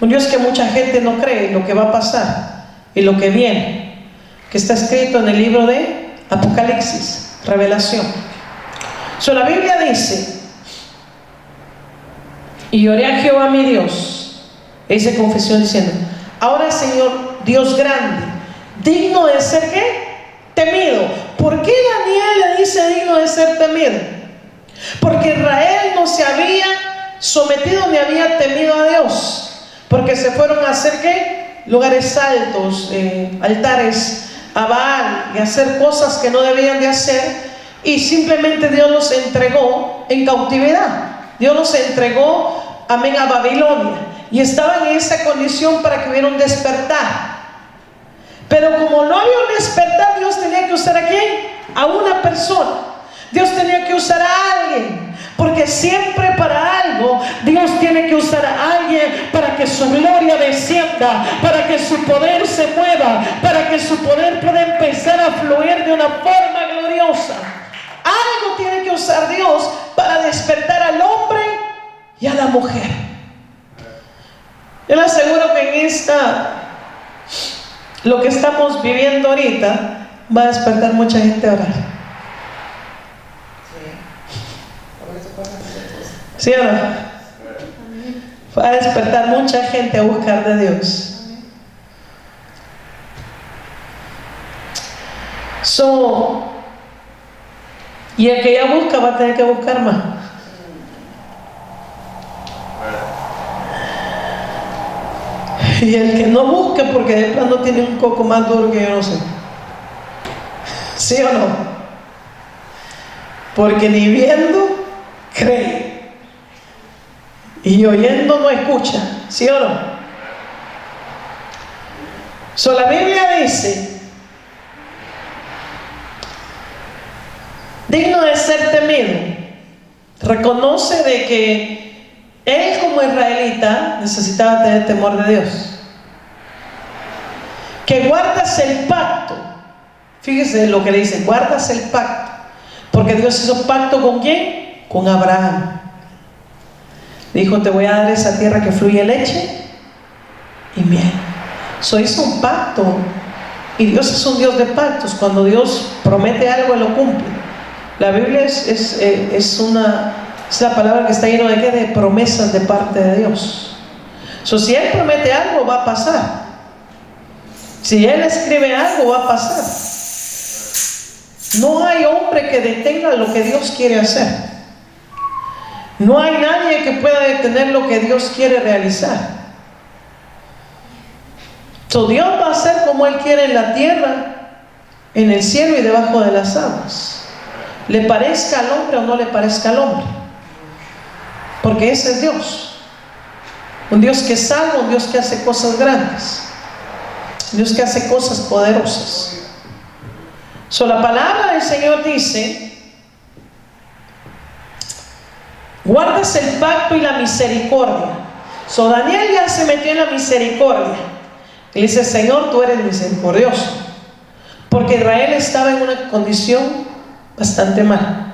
[SPEAKER 1] Un Dios que mucha gente no cree lo que va a pasar y lo que viene, que está escrito en el libro de Apocalipsis, Revelación. La Biblia dice: y oré a Jehová mi Dios, e hice confesión diciendo: ahora, Señor, Dios grande, digno de ser ¿qué? Temido. ¿Por qué Daniel le dice digno de ser temido? Porque Israel no se había sometido ni había temido a Dios, porque se fueron a hacer ¿qué? Lugares altos, altares a Baal, y hacer cosas que no debían de hacer, y simplemente Dios los entregó en cautividad. Dios los entregó, amén, a Babilonia, y estaban en esa condición para que hubiera un despertar. Pero como no había un despertar, Dios tenía que usar ¿a quién? A una persona. Dios tenía que usar a alguien, porque siempre para algo Dios tiene que usar a alguien para que su gloria descienda, para que su poder se mueva, para que su poder pueda empezar a fluir de una forma gloriosa. Algo tiene que usar Dios para despertar al hombre y a la mujer. Yo le aseguro que en lo que estamos viviendo ahorita va a despertar mucha gente a orar. ¿Sí o no? Va a despertar mucha gente a buscar de Dios. Y el que ya busca va a tener que buscar más. Y el que no busca, porque de plano tiene un coco más duro que yo no sé. ¿Sí o no? Porque ni viendo cree, y oyendo no escucha. ¿Sí o no? La Biblia dice: digno de ser temido. Reconoce de que él, como israelita, necesitaba tener temor de Dios. Que guardas el pacto. Fíjese lo que le dice: guardas el pacto. Porque Dios hizo pacto ¿con quién? Con Abraham. Dijo: te voy a dar esa tierra que fluye leche y miel. Hizo un pacto. Y Dios es un Dios de pactos. Cuando Dios promete algo, Él lo cumple. La Biblia es la palabra que está llena de promesas de parte de Dios. Si Él promete algo, va a pasar. Si Él escribe algo, va a pasar. No hay hombre que detenga lo que Dios quiere hacer. No hay nadie que pueda detener lo que Dios quiere realizar. Dios va a hacer como Él quiere en la tierra, en el cielo y debajo de las aguas. Le parezca al hombre o no le parezca al hombre. Porque ese es Dios. Un Dios que salva, un Dios que hace cosas grandes, un Dios que hace cosas poderosas. La palabra del Señor dice: guardas el pacto y la misericordia. Daniel ya se metió en la misericordia. Y dice: Señor, tú eres misericordioso. Porque Israel estaba en una condición bastante mala.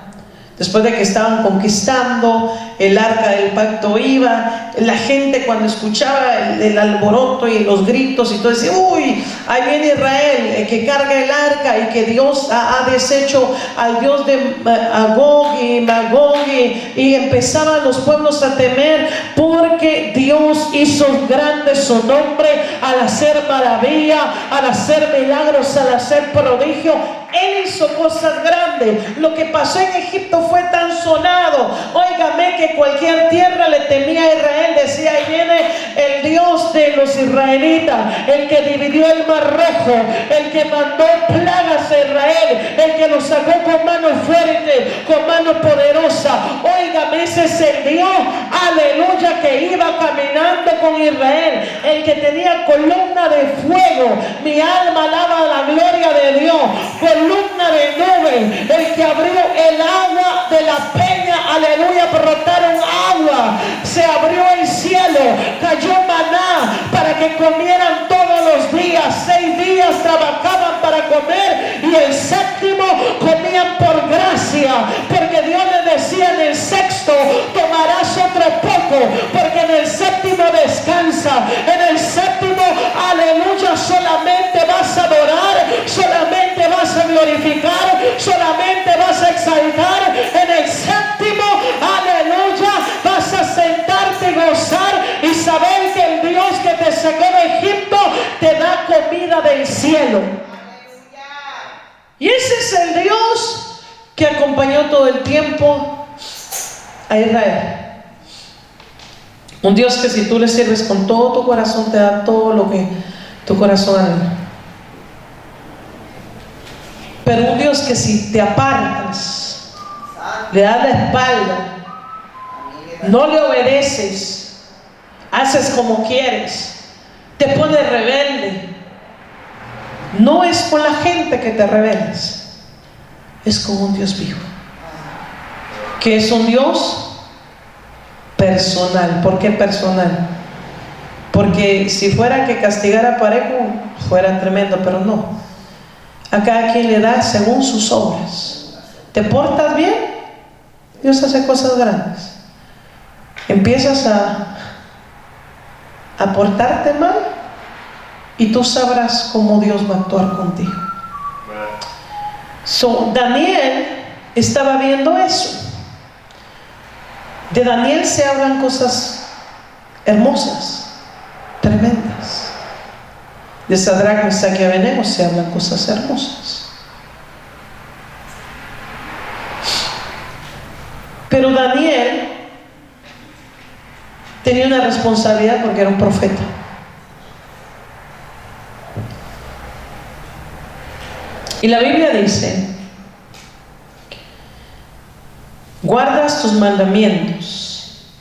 [SPEAKER 1] Después de que estaban conquistando, el arca del pacto iba, la gente cuando escuchaba el alboroto y los gritos y todo, decía: uy, ahí viene Israel, que carga el arca, y que Dios ha deshecho al Dios de Agog y Magog, y empezaban los pueblos a temer, porque Dios hizo grande su nombre al hacer maravilla, al hacer milagros, al hacer prodigio. Él hizo cosas grandes. Lo que pasó en Egipto fue tan sonado, óigame, que cualquier tierra le temía a Israel. Decía: ahí viene el Dios de los israelitas, el que dividió el mar rojo, el que mandó plagas a Israel, el que los sacó con mano fuerte, con mano poderosa. Óigame, ese es el Dios, aleluya, que iba caminando con Israel, el que tenía columna de fuego. Mi alma alaba la gloria de Dios. Columna de nube, el que abrió el agua de la peña, aleluya, brotaron agua, se abrió el cielo, cayó maná para que comieran todos los días. 6 días trabajaban para comer, y el séptimo comían por gracia, porque Dios les decía: en el sexto tomarás otro poco, porque en el séptimo descansa. En el séptimo, aleluya, solamente vas a adorar, solamente vas a glorificar, solamente vas a exaltar. En el séptimo, aleluya, vas a sentarte y gozar y saber que el Dios que te sacó de Egipto te da comida del cielo. Y ese es el Dios que acompañó todo el tiempo a Israel. Un Dios que si tú le sirves con todo tu corazón, te da todo lo que tu corazón anhela. Pero un Dios que si te apartas, le das la espalda, no le obedeces, haces como quieres, te pones rebelde, no es con la gente que te rebeles, es con un Dios vivo, que es un Dios personal. ¿Por qué personal? Porque si fuera que castigara parejo, fuera tremendo, pero no. A cada quien le da según sus obras. ¿Te portas bien? Dios hace cosas grandes. Empiezas a portarte mal, y tú sabrás cómo Dios va a actuar contigo. Daniel estaba viendo eso. De Daniel se hablan cosas hermosas, tremendas. De Sadrach, Mesach y Abednego se hablan cosas hermosas. Pero Daniel tenía una responsabilidad porque era un profeta. Y la Biblia dice: guardas tus mandamientos,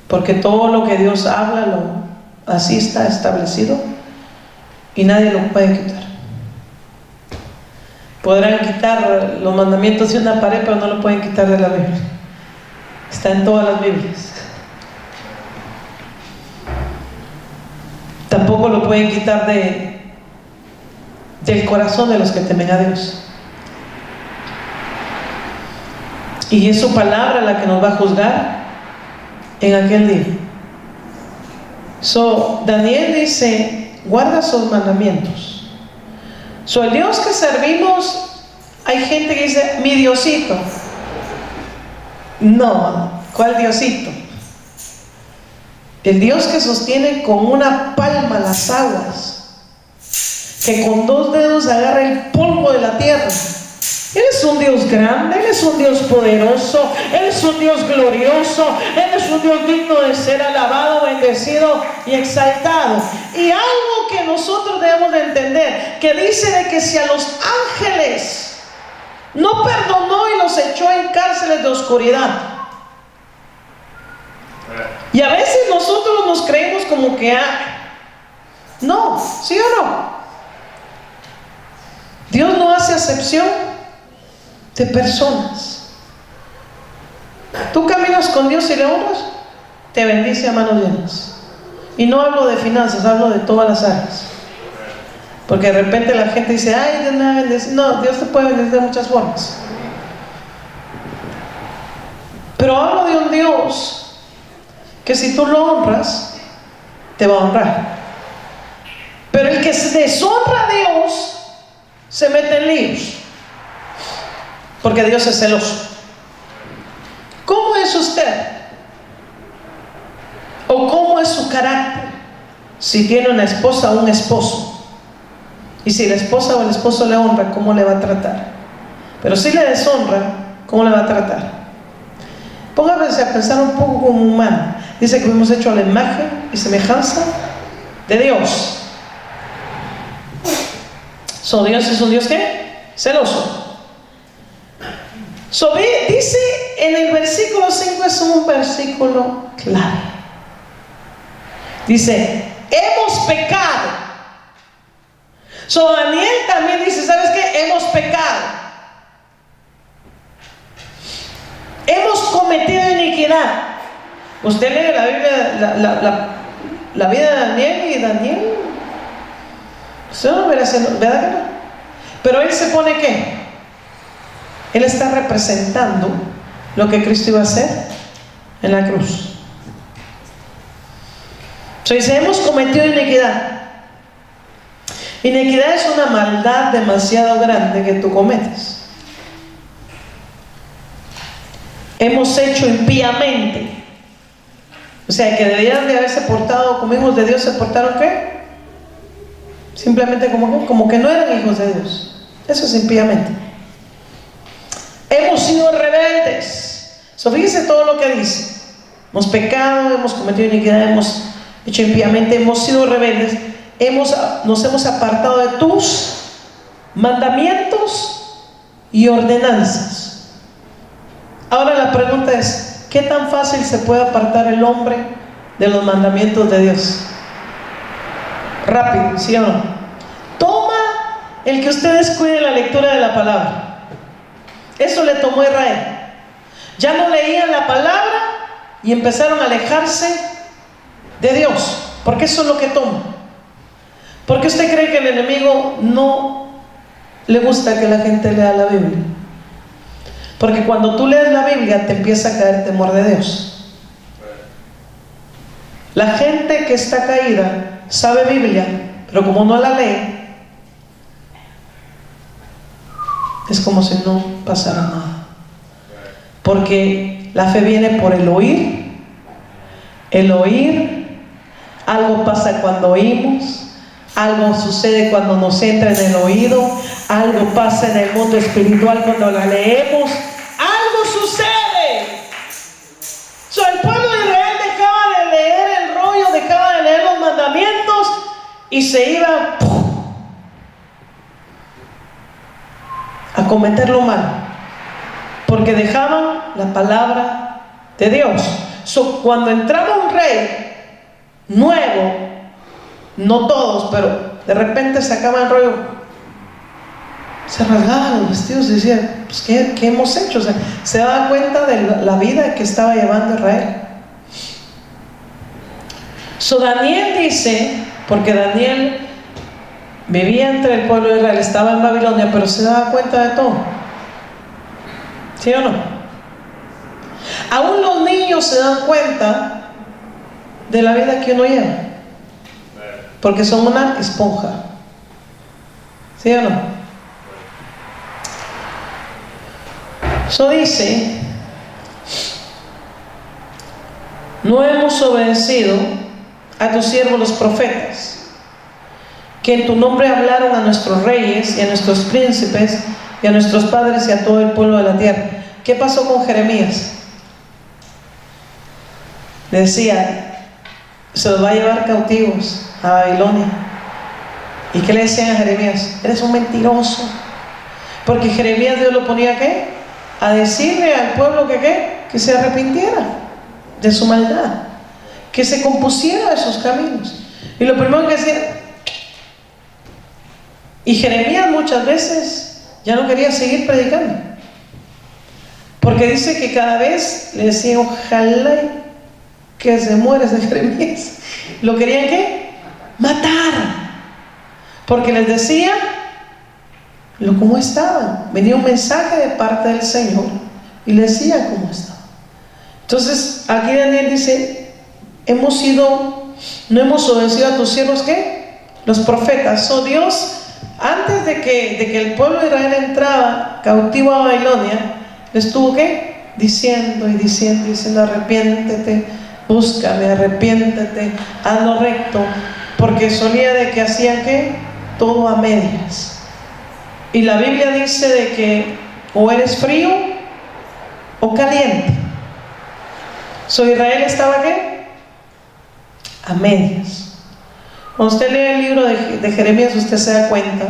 [SPEAKER 1] porque todo lo que Dios habla, así está establecido, y nadie lo puede quitar. Podrán quitar los mandamientos de una pared, pero no lo pueden quitar de la Biblia. Está en todas las Biblias. Tampoco lo pueden quitar del corazón de los que temen a Dios. Y es su palabra la que nos va a juzgar en aquel día. Daniel dice: guarda sus mandamientos. El Dios que servimos Hay gente que dice, mi Diosito. No, ¿cuál Diosito? El Dios que sostiene con una palma las aguas, que con 2 dedos agarra el polvo de la tierra. Él es un Dios grande, Él es un Dios poderoso, Él es un Dios glorioso, Él es un Dios digno de ser alabado, bendecido y exaltado. Y algo que nosotros debemos de entender, que dice de que si a los ángeles no perdonó y los echó en cárceles de oscuridad. Y a veces nosotros nos creemos como que no, ¿sí o no? Dios no hace acepción de personas. Tú caminas con Dios y le honras, te bendice a manos llenas. Y no hablo de finanzas, hablo de todas las áreas. Porque de repente la gente dice, ay, Dios me va a bendecir. No, Dios te puede bendecir de muchas formas. Pero hablo de un Dios que si tú lo honras, te va a honrar. Pero el que se deshonra a Dios se mete en líos, porque Dios es celoso. ¿Cómo es usted? ¿O cómo es su carácter? Si tiene una esposa o un esposo, y si la esposa o el esposo le honra, ¿cómo le va a tratar? Pero si le deshonra, ¿cómo le va a tratar? Póngase a pensar un poco como humano. Dice que fuimos hechos a la imagen y semejanza de Dios. Dios es un Dios ¿qué? Celoso. Dice en el versículo 5, es un versículo clave. Dice, hemos pecado. Daniel también dice, ¿sabes qué? Hemos pecado. Hemos cometido iniquidad. Usted lee la Biblia, la vida de Daniel, y Daniel, usted no verá, ¿verdad que no? Pero él se pone ¿qué? Él está representando lo que Cristo iba a hacer en la cruz. Dice, hemos cometido iniquidad. Iniquidad es una maldad demasiado grande que tú cometes. Hemos hecho impíamente. O sea, que deberían de haberse portado como hijos de Dios, ¿se portaron qué? Simplemente como que no eran hijos de Dios. Eso es impíamente. Hemos sido rebeldes. Fíjese todo lo que dice. Hemos pecado, hemos cometido iniquidad, hemos hecho impíamente, hemos sido rebeldes, nos hemos apartado de tus mandamientos y ordenanzas. Ahora la pregunta es, ¿qué tan fácil se puede apartar el hombre de los mandamientos de Dios? Rápido, ¿sí o no? Toma el que usted descuide la lectura de la palabra. Eso le tomó a Israel. Ya no leían la palabra y empezaron a alejarse de Dios, porque eso es lo que toma. ¿Por qué usted cree que el enemigo no le gusta que la gente lea la Biblia? Porque cuando tú lees la Biblia te empieza a caer temor de Dios. La gente que está caída sabe Biblia, pero como no la lee, es como si no pasara nada. Porque la fe viene por el oír. Algo pasa cuando oímos, algo sucede cuando nos entra en el oído, algo pasa en el mundo espiritual cuando la leemos, algo sucede. El pueblo de Israel dejaba de leer el rollo, dejaba de leer los mandamientos y se iba a cometer lo malo, porque dejaban la palabra de Dios. Cuando entraba un rey nuevo, no todos, pero de repente sacaban el rollo, se rasgaban los vestidos y decían, pues, ¿qué hemos hecho? O sea, se daba cuenta de la vida que estaba llevando Israel. Daniel dice, porque Daniel vivía entre el pueblo de Israel, estaba en Babilonia, pero se daba cuenta de todo. ¿Sí o no? Aún los niños se dan cuenta de la vida que uno lleva, porque son una esponja. ¿Sí o no? Eso dice: no hemos obedecido a tus siervos los profetas, que en tu nombre hablaron a nuestros reyes y a nuestros príncipes y a nuestros padres y a todo el pueblo de la tierra. ¿Qué pasó con Jeremías? Le decía, se los va a llevar cautivos a Babilonia. ¿Y qué le decían a Jeremías? Eres un mentiroso. Porque Jeremías, Dios lo ponía ¿qué? A decirle al pueblo que ¿qué? Que se arrepintiera de su maldad, que se compusiera de sus caminos. Y lo primero que decía, y Jeremías muchas veces ya no quería seguir predicando, porque dice que cada vez le decían, ojalá que se muera ese Jeremías. Lo querían ¿qué? Matar, porque les decía cómo estaban. Venía un mensaje de parte del Señor y les decía cómo estaban. Entonces aquí Daniel dice, no hemos obedecido a tus siervos ¿qué? Los profetas. Oh Dios, antes de que el pueblo de Israel entraba cautivo a Babilonia, les estuvo ¿qué? Diciendo, arrepiéntete, búscame, arrepiéntete, haz lo recto, porque solía de que hacían ¿qué? Todo a medias. Y la Biblia dice de que o eres frío o caliente. Israel estaba ¿qué? A medias. Cuando usted lee el libro de Jeremías, usted se da cuenta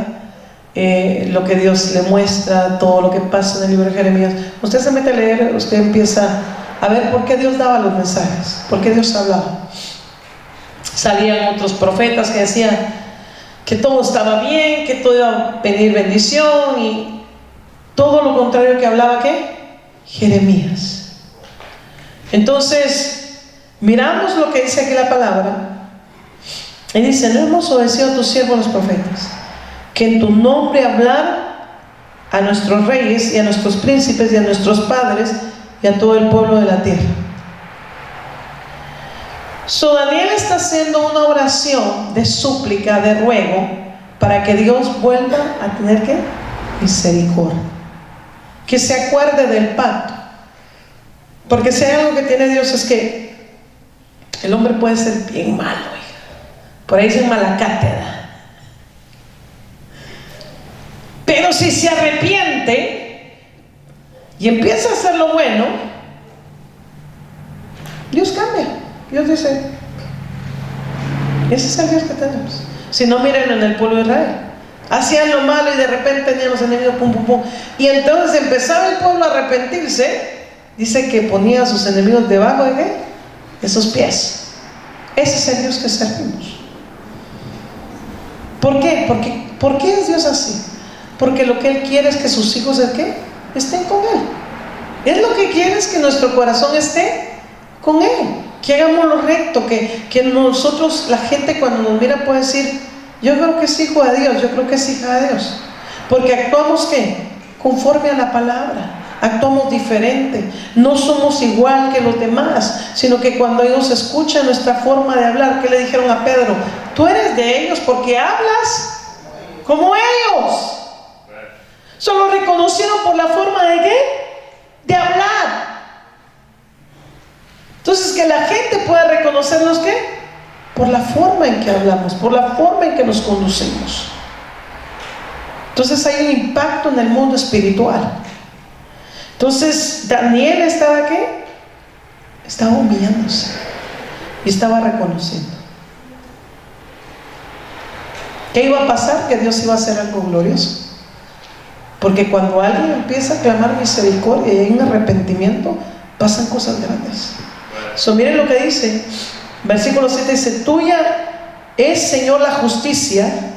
[SPEAKER 1] lo que Dios le muestra, todo lo que pasa en el libro de Jeremías. Usted se mete a leer, usted empieza a ver por qué Dios daba los mensajes, por qué Dios hablaba. Salían otros profetas que decían que todo estaba bien, que todo iba a venir bendición, y todo lo contrario que hablaba ¿qué? Jeremías. Entonces miramos lo que dice aquí la palabra y dice, no hemos obedecido a tus siervos los profetas, que en tu nombre hablar a nuestros reyes y a nuestros príncipes y a nuestros padres y a todo el pueblo de la tierra. Daniel está haciendo una oración de súplica, de ruego, para que Dios vuelva a tener ¿qué? Misericordia, que se acuerde del pacto. Porque si hay algo que tiene Dios es que el hombre puede ser bien malo, por ahí dicen mala cátedra, pero si se arrepiente y empieza a hacer lo bueno, Dios cambia. Dios dice, ese es el Dios que tenemos. Si no, miren en el pueblo de Israel, hacían lo malo y de repente tenían los enemigos, pum, pum, pum, y entonces empezaba el pueblo a arrepentirse. Dice que ponía a sus enemigos debajo de ¿qué? De sus pies. Ese es el Dios que servimos. ¿Por qué? ¿Por qué es Dios así? Porque lo que Él quiere es que sus hijos ¿qué? Estén con Él. Él lo que quiere es que nuestro corazón esté con Él, que hagamos lo recto, que nosotros, la gente cuando nos mira puede decir, yo creo que es hijo de Dios, yo creo que es hija de Dios, porque actuamos ¿qué? Conforme a la palabra. Actuamos diferente, no somos igual que los demás, sino que cuando ellos escuchan nuestra forma de hablar, ¿qué le dijeron a Pedro? Tú eres de ellos porque hablas como ellos. Solo reconocieron por la forma de ¿qué? De hablar. Entonces, que la gente pueda reconocernos ¿qué? Por la forma en que hablamos, por la forma en que nos conducimos. Entonces hay un impacto en el mundo espiritual. Entonces Daniel estaba ¿qué? Estaba humillándose y estaba reconociendo. ¿Qué iba a pasar? Que Dios iba a hacer algo glorioso. Porque cuando alguien empieza a clamar misericordia y hay un arrepentimiento, pasan cosas grandes. Miren lo que dice, versículo 7 dice, tuya es, Señor, la justicia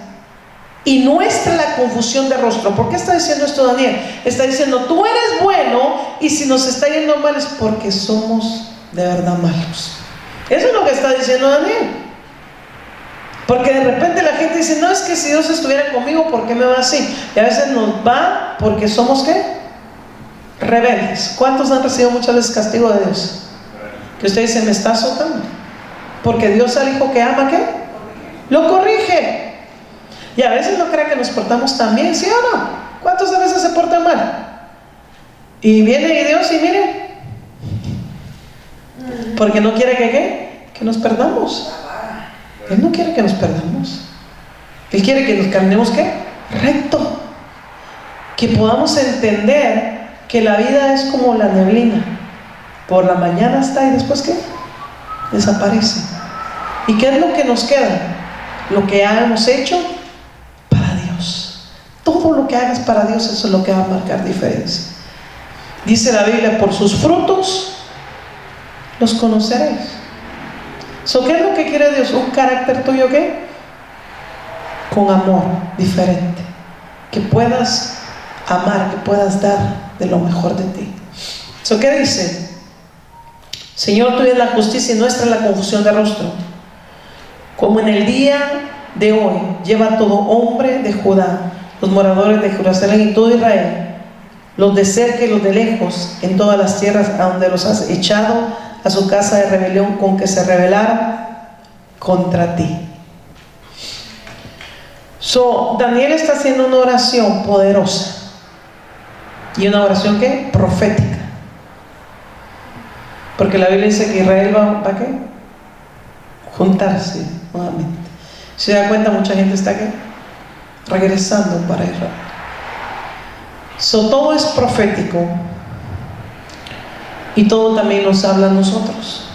[SPEAKER 1] y nuestra la confusión de rostro. ¿Por qué está diciendo esto Daniel? Está diciendo, tú eres bueno, y si nos está yendo mal es porque somos de verdad malos. Eso es lo que está diciendo Daniel. Porque de repente la gente dice, no, es que si Dios estuviera conmigo, ¿por qué me va así? Y a veces nos va porque somos ¿qué? Rebeldes. ¿Cuántos han recibido muchas veces castigo de Dios? Que usted dice, me está azotando. Porque Dios al hijo que ama, ¿qué? Lo corrige. Y a veces no cree que nos portamos tan bien, ¿sí o no? ¿Cuántos a veces se portan mal? Y viene Dios y mire, porque no quiere que nos perdamos. Él no quiere que nos perdamos. Él quiere que nos caminemos ¿qué? Recto. Que podamos entender que la vida es como la neblina. Por la mañana está y después ¿qué? Desaparece. ¿Y qué es lo que nos queda? Lo que hemos hecho para Dios. Todo lo que hagas para Dios, eso es lo que va a marcar diferencia. Dice la Biblia, por sus frutos los conoceréis. ¿Qué es lo que quiere Dios? Un carácter tuyo ¿qué? Con amor diferente. Que puedas amar, que puedas dar de lo mejor de ti. ¿Qué dice? Señor, tuya es la justicia y nuestra es la confusión de rostro. Como en el día de hoy lleva todo hombre de Judá, los moradores de Jerusalén y todo Israel, los de cerca y los de lejos, en todas las tierras a donde los has echado a su casa de rebelión, con que se rebelaron contra ti. Daniel está haciendo una oración poderosa. Y una oración ¿qué? Profética. Porque la Biblia dice que Israel va ¿a qué? Juntarse nuevamente. Se da cuenta, mucha gente está ¿qué? Regresando para Israel. Todo es profético. Y todo también nos habla a nosotros.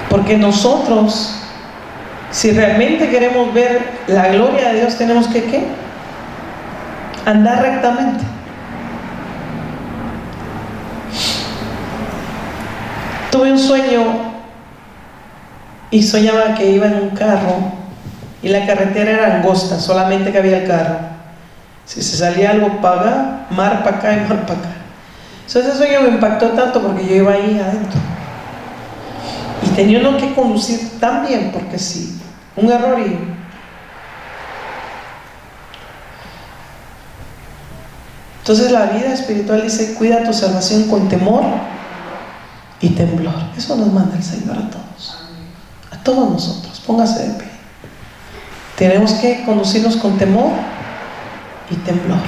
[SPEAKER 1] Porque nosotros, si realmente queremos ver la gloria de Dios, tenemos que ¿qué? Andar rectamente. Tuve un sueño y soñaba que iba en un carro y la carretera era angosta, solamente cabía el carro. Si se salía algo para acá, mar para acá y mar para acá. Ese sueño me impactó tanto porque yo iba ahí adentro. Y tenía uno que conducir tan bien, porque sí, un error y... Entonces la vida espiritual dice, cuida tu salvación con temor y temblor. Eso nos manda el Señor a todos nosotros. Póngase de pie. Tenemos que conducirnos con temor y temblor.